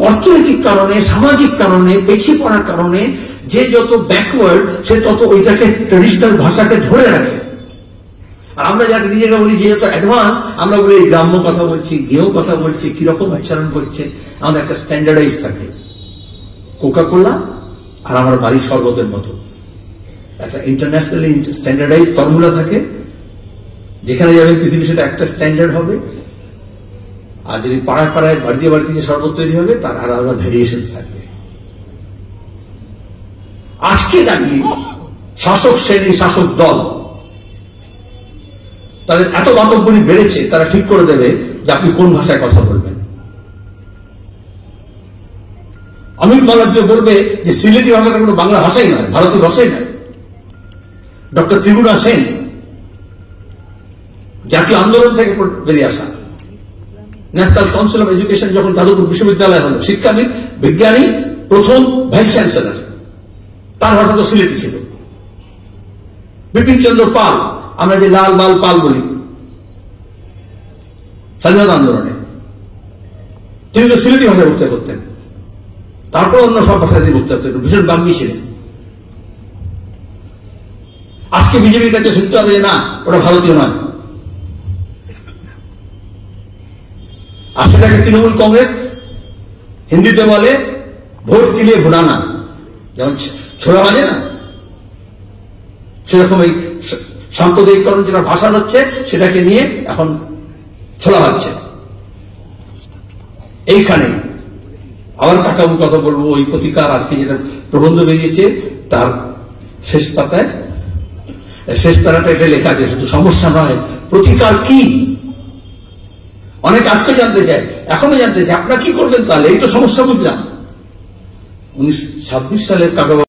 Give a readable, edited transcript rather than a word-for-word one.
অর্থনৈতিক কারণে, সামাজিক কারণে, পেছিয়ে পড়ার কারণে যে যত ব্যাকওয়ার্ড সে তত ওইটাকে ট্রেডিশনাল ভাষাকে ধরে রাখে। আর আমরা যাকে নিজেরা বলি যে যত অ্যাডভান্স, আমরা বলি গ্রাম্য কথা বলছি, গেঁয়ো কথা বলছি, কিরকম উচ্চারণ করছে, আমাদের একটা স্ট্যান্ডার্ডাইজ থাকে। কোকা-কোলা আর আমার বাড়ির শরবতের মতো একটা ইন্টারন্যাশনালি স্ট্যান্ডার্ডাইজ ফর্মুলা থাকে, যেখানে যাবেন পৃথিবীর সাথে একটা স্ট্যান্ডার্ড হবে। আর যদি পাড়ায় পাড়ায় বাড়িতে বাড়িতে যে শরবত তৈরি হবে তার আলাদা ভ্যারিয়েশন থাকবে। আজকে দাঁড়িয়ে শাসক শ্রেণী, শাসক দল তাদের এত বাতবনি বেড়েছে, তারা ঠিক করে দেবে যে আপনি কোন ভাষায় কথা বলবেন। অমিত মালব্য বলবে যে সিলেটি ভাষাটা কোনো বাংলা ভাষাই নয়, ভারতীয় ভাষাই নয়। ডক্টর ত্রিগুণা সেন, জাতীয় আন্দোলন থেকে বেরিয়ে আসা, ন্যাশনাল কাউন্সিল অফ এডুকেশন যখন যাদবপুর বিশ্ববিদ্যালয় হলো, শিক্ষাবিদ, বিজ্ঞানী, প্রথম ভাইস চ্যান্সেলর, তার ভাষা তো সিলেটি ছিল। বিপিন চন্দ্র পাল, আমরা যে লাল বাল পাল বলি স্বাধীনতা আন্দোলনে, তিনি তো সিলেটি ভাষায় বক্তৃতা করতেন। তারপর অন্য সব ভাষায় তিনি বক্তৃতা করতেন, ভীষণ বাগ্মী ছিলেন। আজকে বিজেপির কাছে শুনতে হবে যে না, ওটা ভারতীয় নয়। আর সেটাকে তৃণমূল কংগ্রেস হিন্দিতে বলে ভোট দিলে ভুলানা, যেমন ছোড়া বাজে না, সেরকম এই সাম্প্রদায়িকরণ যেটা ভাষা হচ্ছে সেটাকে নিয়ে এখন ছোড়া হচ্ছে। এইখানে আবার কাকাবু কথা বলবো, ওই প্রতিকার আজকে যেটা প্রবন্ধ বেরিয়েছে তার শেষ পাতায়, শেষ প্যারাটা এটা লেখা আছে, শুধু সমস্যা নয়, প্রতিকার কি। অনেক আজকে জানতে চায়, এখনো জানতে চায় আপনারা কি করবেন, তাহলে এই তো সমস্যা বুঝলাম। 1926 সালের কাকাবাবু